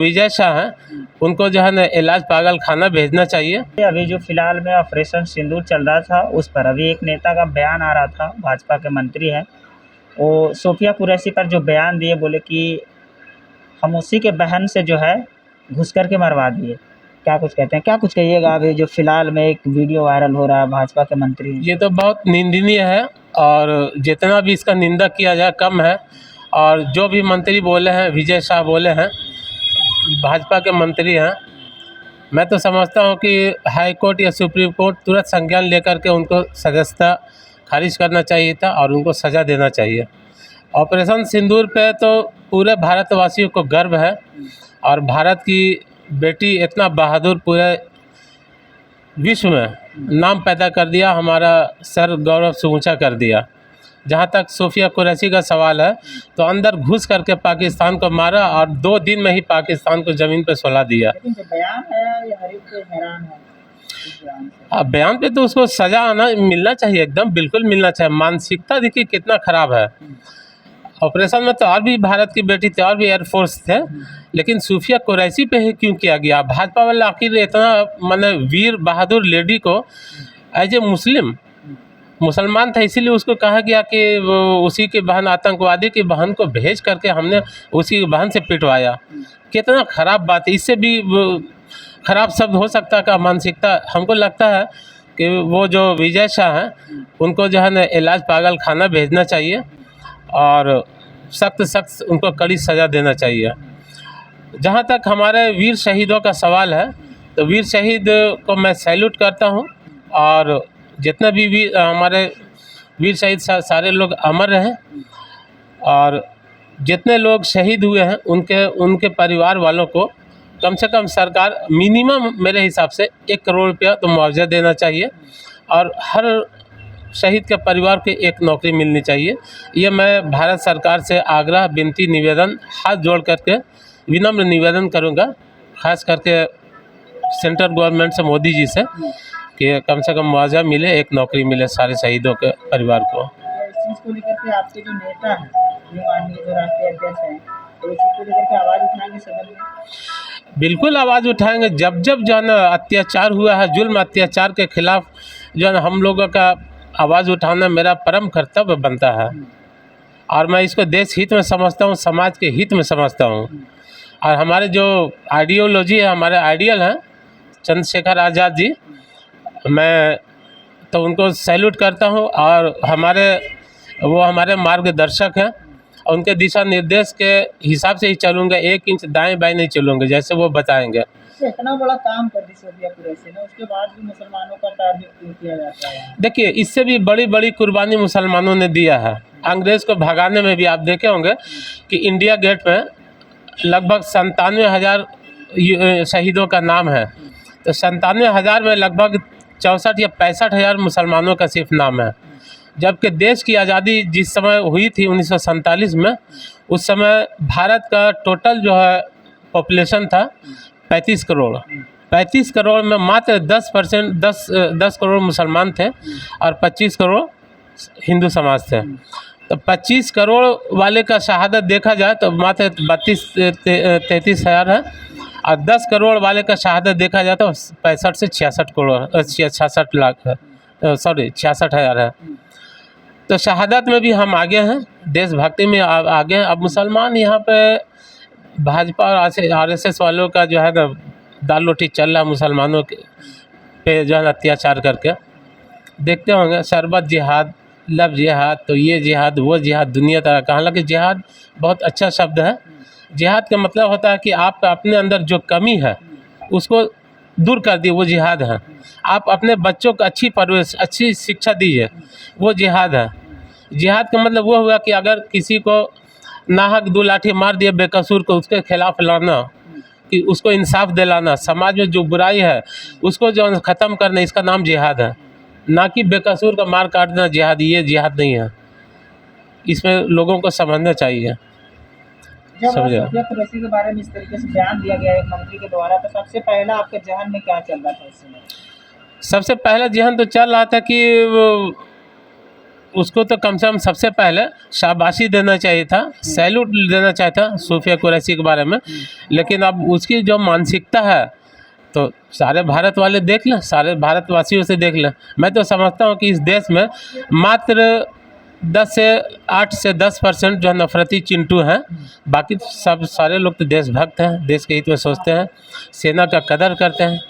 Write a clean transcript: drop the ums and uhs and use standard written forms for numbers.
विजय शाह हैं उनको जो है ना इलाज पागल खाना भेजना चाहिए। अभी जो फिलहाल में ऑपरेशन सिंदूर चल रहा था उस पर अभी एक नेता का बयान आ रहा था, भाजपा के मंत्री हैं, वो सोफिया कुरैशी पर जो बयान दिए, बोले कि हम उसी के बहन से जो है घुस कर के मरवा दिए। क्या कुछ कहते हैं, क्या कुछ कहिएगा अभी जो फिलहाल में एक वीडियो वायरल हो रहा है भाजपा के मंत्री? ये तो बहुत निंदनीय है और जितना भी इसका निंदा किया जाए कम है। और जो भी मंत्री बोले हैं, विजय शाह बोले हैं, भाजपा के मंत्री हैं, मैं तो समझता हूँ कि हाई कोर्ट या सुप्रीम कोर्ट तुरंत संज्ञान लेकर के उनको सदस्यता खारिज करना चाहिए था और उनको सज़ा देना चाहिए। ऑपरेशन सिंदूर पे तो पूरे भारतवासियों को गर्व है और भारत की बेटी इतना बहादुर पूरे विश्व में नाम पैदा कर दिया, हमारा सर गौरव से ऊँचा कर दिया। जहाँ तक सोफिया कुरैशी का सवाल है तो अंदर घुस करके पाकिस्तान को मारा और 2 दिन में ही पाकिस्तान को ज़मीन पर सुला दिया। लेकिन जो बयान है ये हर एक को हैरान है इस बयान से। अब बयान पे तो उसको सज़ा आना मिलना चाहिए, एकदम बिल्कुल मिलना चाहिए। मानसिकता देखिए कितना ख़राब है। ऑपरेशन में तो और भी भारत की बेटी थी और भी एयरफोर्स थे, लेकिन सूफिया कुरैशी पे ही क्यों किया गया? भाजपा वाला आखिर इतना माने वीर बहादुर लेडी को एज ए मुसलमान था, इसीलिए उसको कहा गया कि वो उसी की बहन, आतंकवादी की बहन को भेज करके हमने उसी की बहन से पिटवाया। कितना ख़राब बात है। इससे भी ख़राब शब्द हो सकता है का मानसिकता? हमको लगता है कि वो जो विजय शाह हैं उनको जो है ना इलाज पागल खाना भेजना चाहिए और सख्त उनको कड़ी सज़ा देना चाहिए। जहाँ तक हमारे वीर शहीदों का सवाल है तो वीर शहीद को मैं सैल्यूट करता हूँ और जितने भी हमारे वीर शहीद सारे लोग अमर रहें और जितने लोग शहीद हुए हैं उनके परिवार वालों को कम से कम सरकार मिनिमम मेरे हिसाब से 1 करोड़ रुपया तो मुआवजा देना चाहिए और हर शहीद के परिवार को एक नौकरी मिलनी चाहिए। ये मैं भारत सरकार से आग्रह, विनती, निवेदन हाथ जोड़ करके विनम्र निवेदन करूँगा, ख़ास करके सेंट्रल गवर्नमेंट से, मोदी जी से, कि कम से कम मुआवजा मिले, एक नौकरी मिले सारे शहीदों के परिवार को। इस चीज़ को लेकर के आपके जो नेता हैं, जो माननीय जो राष्ट्रीय अध्यक्ष हैं, तो इस चीज़ को लेकर के आवाज़ उठाएंगे सदन में? बिल्कुल आवाज़ उठाएंगे। जब जो है ना अत्याचार हुआ है, जुल्म अत्याचार के खिलाफ जो है ना हम लोगों का आवाज़ उठाना मेरा परम कर्तव्य बनता है और मैं इसको देश हित में समझता हूँ, समाज के हित में समझता हूँ। और हमारे जो आइडियोलॉजी है, हमारे आइडियल हैं चंद्रशेखर आज़ाद जी, मैं तो उनको सैल्यूट करता हूँ और वो हमारे मार्गदर्शक हैं। उनके दिशा निर्देश के हिसाब से ही चलूँगा, 1 इंच दाएं बाएं नहीं चलूँगा, जैसे वो बताएंगे। इतना बड़ा काम कर दी सोफिया कुरैशी ने, उसके बाद भी मुसलमानों का टारगेट क्यों किया जाता है? देखिए, इससे भी बड़ी कुर्बानी मुसलमानों ने दिया है। अंग्रेज़ को भगाने में भी आप देखे होंगे कि इंडिया गेट में लगभग 97,000 शहीदों का नाम है, तो 97,000 में लगभग 64 या 65,000 मुसलमानों का सिर्फ नाम है। जबकि देश की आज़ादी जिस समय हुई थी 1947 में, उस समय भारत का टोटल जो है पॉपुलेशन था 35 करोड़। 35 करोड़ में मात्र 10% 10 करोड़ मुसलमान थे और 25 करोड़ हिंदू समाज थे। तो 25 करोड़ वाले का शहादत देखा जाए तो मात्र 32-33 हज़ार है और 10 करोड़ वाले का शहादत देखा जाए तो 65 से 66 करोड़ 66 लाख है, 66,000 है। तो शहादत में भी हम आगे हैं, देशभक्ति में आगे हैं। अब मुसलमान यहाँ पे भाजपा और RSS वालों का जो है ना दाल रोटी चल रहा है मुसलमानों के पे जो है अत्याचार करके। देखते होंगे शरबत जिहाद, लव जिहाद, तो ये जिहाद वो जिहाद, दुनिया तरह का। हालांकि जिहाद बहुत अच्छा शब्द है। जिहाद का मतलब होता है कि आप अपने अंदर जो कमी है उसको दूर कर दिए, वो जिहाद है। आप अपने बच्चों को अच्छी परवरिश, अच्छी शिक्षा दीजिए, वो जिहाद है। जिहाद का मतलब वो हुआ कि अगर किसी को नाहक 2 लाठी मार दिया बेकसूर को, उसके खिलाफ लड़ना, कि उसको इंसाफ दिलाना, समाज में जो बुराई है उसको जो ख़त्म करना, इसका नाम जिहाद है। ना कि बेकसूर का मार काटना जिहाद, ये जिहाद नहीं है। इसमें लोगों को समझना चाहिए। जब सोफिया कुरैशी के बारे में इस तरीके से बयान दिया गया एक मंत्री के द्वारा, तो सबसे पहला आपके जहन में क्या चल रहा था उस समय? सबसे पहला जहन तो चल रहा था कि उसको तो कम से कम सबसे पहले शाबाशी देना चाहिए था, सैल्यूट देना चाहिए था सूफिया कुरैशी के बारे में। लेकिन अब उसकी जो मानसिकता है तो सारे भारत वाले देख लें, सारे भारतवासियों से देख लें। मैं तो समझता हूँ कि इस देश में मात्र 8 से 10% जो नफरती चिंटू हैं, बाकी सब सारे लोग तो देशभक्त हैं, देश के हित में सोचते हैं, सेना का कदर करते हैं।